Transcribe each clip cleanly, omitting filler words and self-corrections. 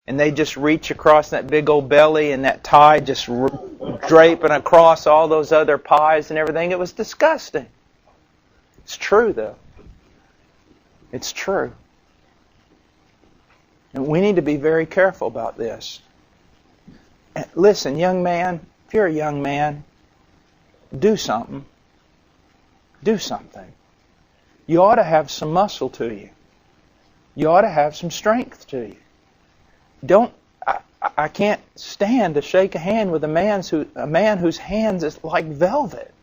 and they just reach across that big old belly and that tie just draping across all those other pies and everything. It was disgusting. It's true, though. It's true. And we need to be very careful about this. And listen, young man, if you're a young man, do something. Do something. You ought to have some muscle to you. You ought to have some strength to you. I can't stand to shake a hand with a man whose hands is like velvet.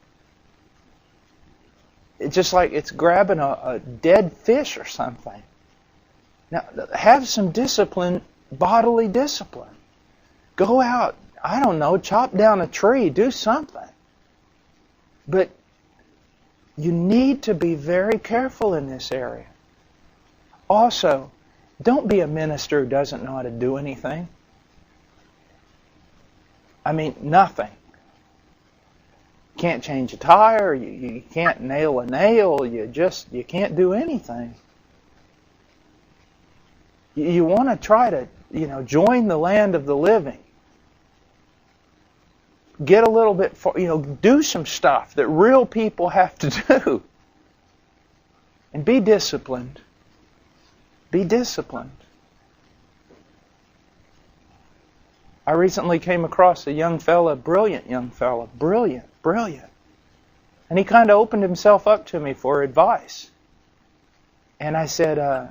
It's just like it's grabbing a dead fish or something. Now, have some discipline, bodily discipline. Go out, I don't know, chop down a tree, do something. But you need to be very careful in this area. Also, don't be a minister who doesn't know how to do anything. I mean, nothing. Can't change a tire, you can't nail a nail, you can't do anything. You want to try to, join the land of the living. Get a little bit far, do some stuff that real people have to do. And be disciplined. Be disciplined. I recently came across a young fella, brilliant young fella, brilliant. And he kind of opened himself up to me for advice. And I said,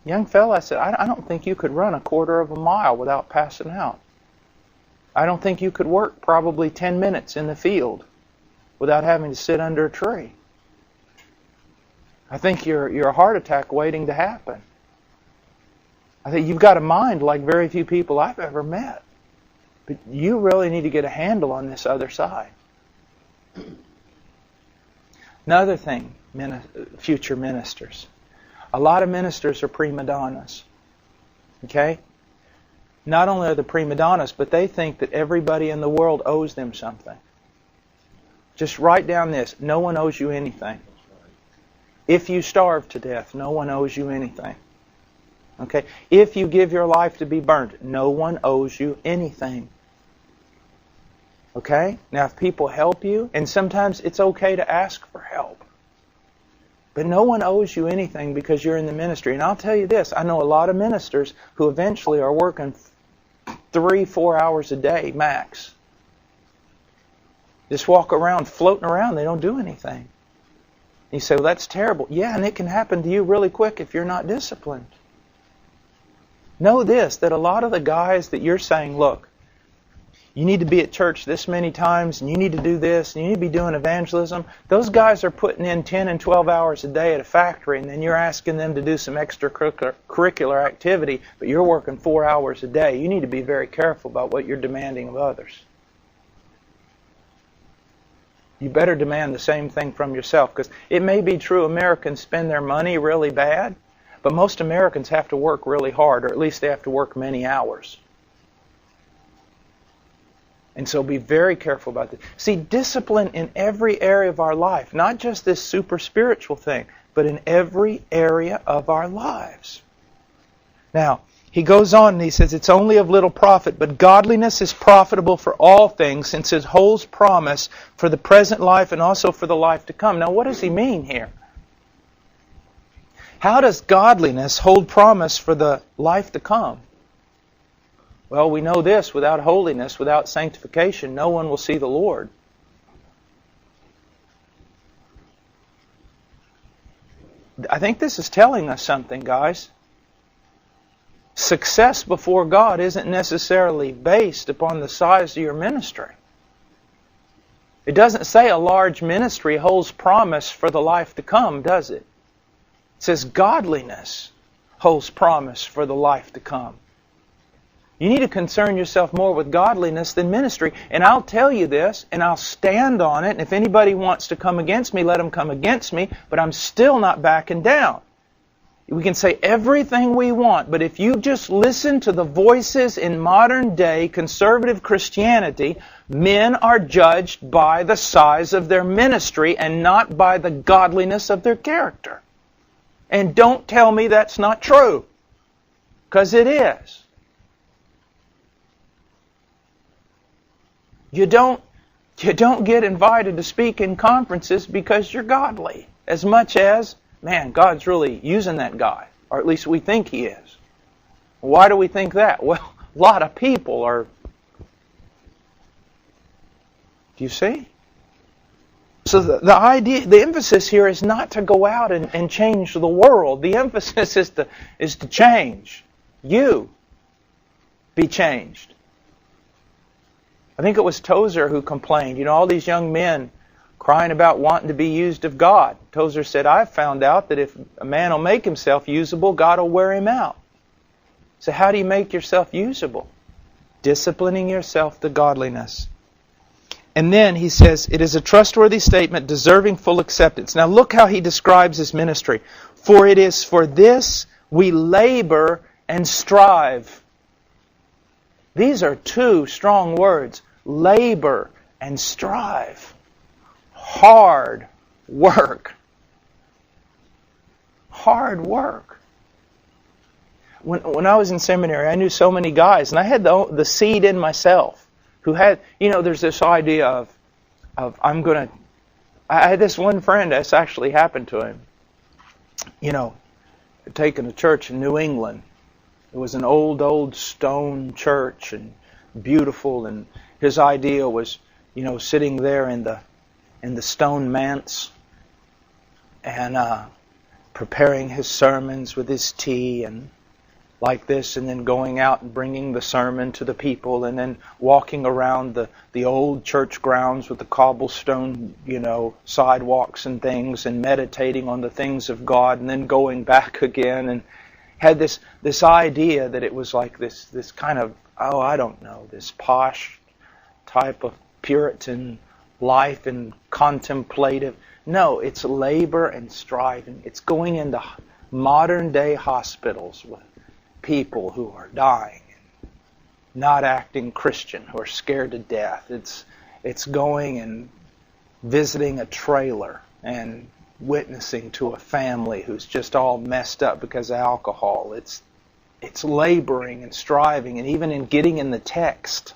young fella, I don't think you could run a quarter of a mile without passing out. I don't think you could work probably 10 minutes in the field without having to sit under a tree. I think you're a heart attack waiting to happen. I think you've got a mind like very few people I've ever met. But you really need to get a handle on this other side. Another thing, future ministers. A lot of ministers are prima donnas. Okay? Not only are they prima donnas, but they think that everybody in the world owes them something. Just write down this. No one owes you anything. If you starve to death, no one owes you anything. Okay? If you give your life to be burned, no one owes you anything. Okay? Now, if people help you, and sometimes it's okay to ask for help. But no one owes you anything because you're in the ministry. And I'll tell you this, I know a lot of ministers who eventually are working 3-4 hours a day max. Just walk around, floating around, they don't do anything. You say, well, that's terrible. Yeah, and it can happen to you really quick if you're not disciplined. Know this, that a lot of the guys that you're saying, look, you need to be at church this many times, and you need to do this, and you need to be doing evangelism. Those guys are putting in 10 and 12 hours a day at a factory, and then you're asking them to do some extracurricular activity, but you're working 4 hours a day. You need to be very careful about what you're demanding of others. You better demand the same thing from yourself, because it may be true Americans spend their money really bad, but most Americans have to work really hard, or at least they have to work many hours. And so be very careful about this. See, discipline in every area of our life, not just this super spiritual thing, but in every area of our lives. Now, he goes on and he says, it's only of little profit, but godliness is profitable for all things, since it holds promise for the present life and also for the life to come. Now, what does he mean here? How does godliness hold promise for the life to come? Well, we know this, without holiness, without sanctification, no one will see the Lord. I think this is telling us something, guys. Success before God isn't necessarily based upon the size of your ministry. It doesn't say a large ministry holds promise for the life to come, does it? It says godliness holds promise for the life to come. You need to concern yourself more with godliness than ministry. And I'll tell you this, and I'll stand on it, and if anybody wants to come against me, let them come against me, but I'm still not backing down. We can say everything we want, but if you just listen to the voices in modern day conservative Christianity, men are judged by the size of their ministry and not by the godliness of their character. And don't tell me that's not true, because it is. You don't get invited to speak in conferences because you're godly, as much as, man, God's really using that guy, or at least we think He is. Why do we think that? Well, a lot of people are. Do you see? So the idea, the emphasis here is not to go out and change the world. The emphasis is to change. You be changed. I think it was Tozer who complained. All these young men crying about wanting to be used of God. Tozer said, I've found out that if a man will make himself usable, God will wear him out. So how do you make yourself usable? Disciplining yourself to godliness. And then he says, it is a trustworthy statement deserving full acceptance. Now look how he describes his ministry. For it is for this we labor and strive. These are two strong words. Labor and strive. Hard work. Hard work. When I was in seminary, I knew so many guys, and I had the seed in myself who had, there's this idea of I had this one friend, that's actually happened to him, taken a church in New England. It was an old stone church and beautiful, and his idea was, sitting there in the stone manse and preparing his sermons with his tea and like this, and then going out and bringing the sermon to the people, and then walking around the old church grounds with the cobblestone, sidewalks and things, and meditating on the things of God, and then going back again, and had this idea that it was like this kind of, this posh type of Puritan life and contemplative. No, it's labor and striving. It's going into modern day hospitals with people who are dying and not acting Christian, who are scared to death. It's going and visiting a trailer and witnessing to a family who's just all messed up because of alcohol. It's laboring and striving, and even in getting in the text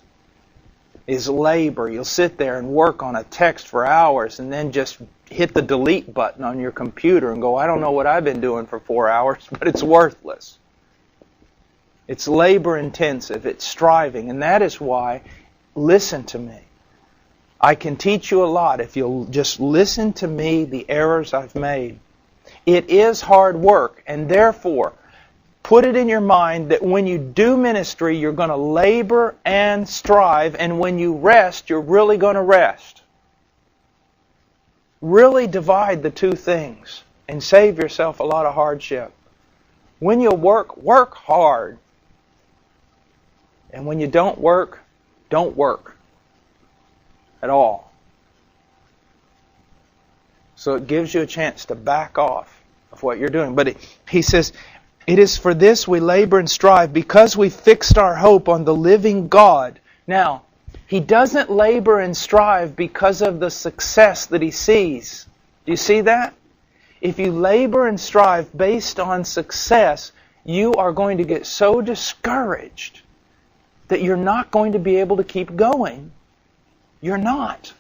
is labor. You'll sit there and work on a text for hours and then just hit the delete button on your computer and go, I don't know what I've been doing for 4 hours, but it's worthless. It's labor intensive. It's striving. And that is why, listen to me. I can teach you a lot if you'll just listen to me, the errors I've made. It is hard work, and therefore, put it in your mind that when you do ministry, you're going to labor and strive, and when you rest, you're really going to rest. Really divide the two things and save yourself a lot of hardship. When you work hard. And when you don't work at all. So it gives you a chance to back off of what you're doing. But he says, it is for this we labor and strive, because we fixed our hope on the living God. Now, he doesn't labor and strive because of the success that he sees. Do you see that? If you labor and strive based on success, you are going to get so discouraged that you're not going to be able to keep going. You're not.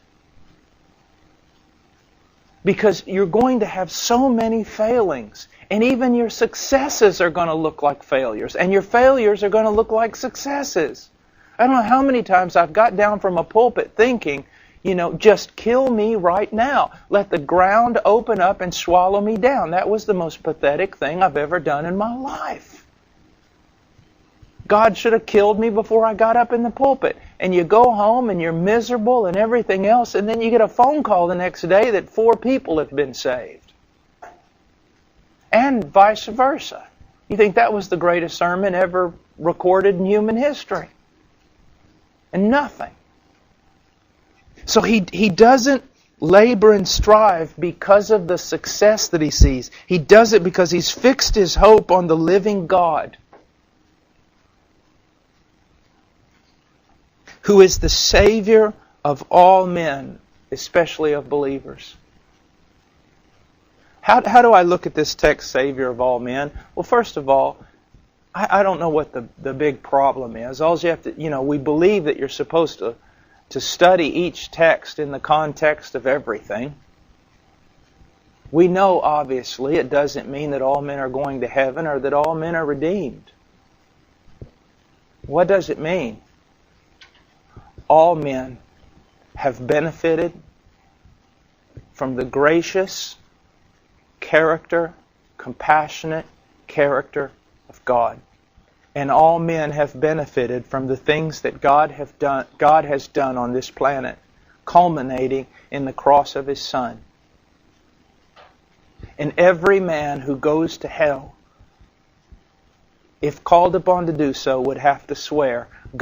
Because you're going to have so many failings. And even your successes are going to look like failures. And your failures are going to look like successes. I don't know how many times I've got down from a pulpit thinking, just kill me right now. Let the ground open up and swallow me down. That was the most pathetic thing I've ever done in my life. God should have killed me before I got up in the pulpit. And you go home and you're miserable and everything else, and then you get a phone call the next day that 4 people have been saved. And vice versa. You think that was the greatest sermon ever recorded in human history. And nothing. So he doesn't labor and strive because of the success that he sees. He does it because he's fixed his hope on the living God, who is the Savior of all men, especially of believers. How do I look at this text, Savior of all men? Well, first of all, I don't know what the big problem is. All you have to, we believe that you're supposed to study each text in the context of everything. We know, obviously, it doesn't mean that all men are going to heaven or that all men are redeemed. What does it mean? All men have benefited from the gracious character, compassionate character of God. And all men have benefited from the things that God has done on this planet, culminating in the cross of His Son. And every man who goes to hell, if called upon to do so, would have to swear, God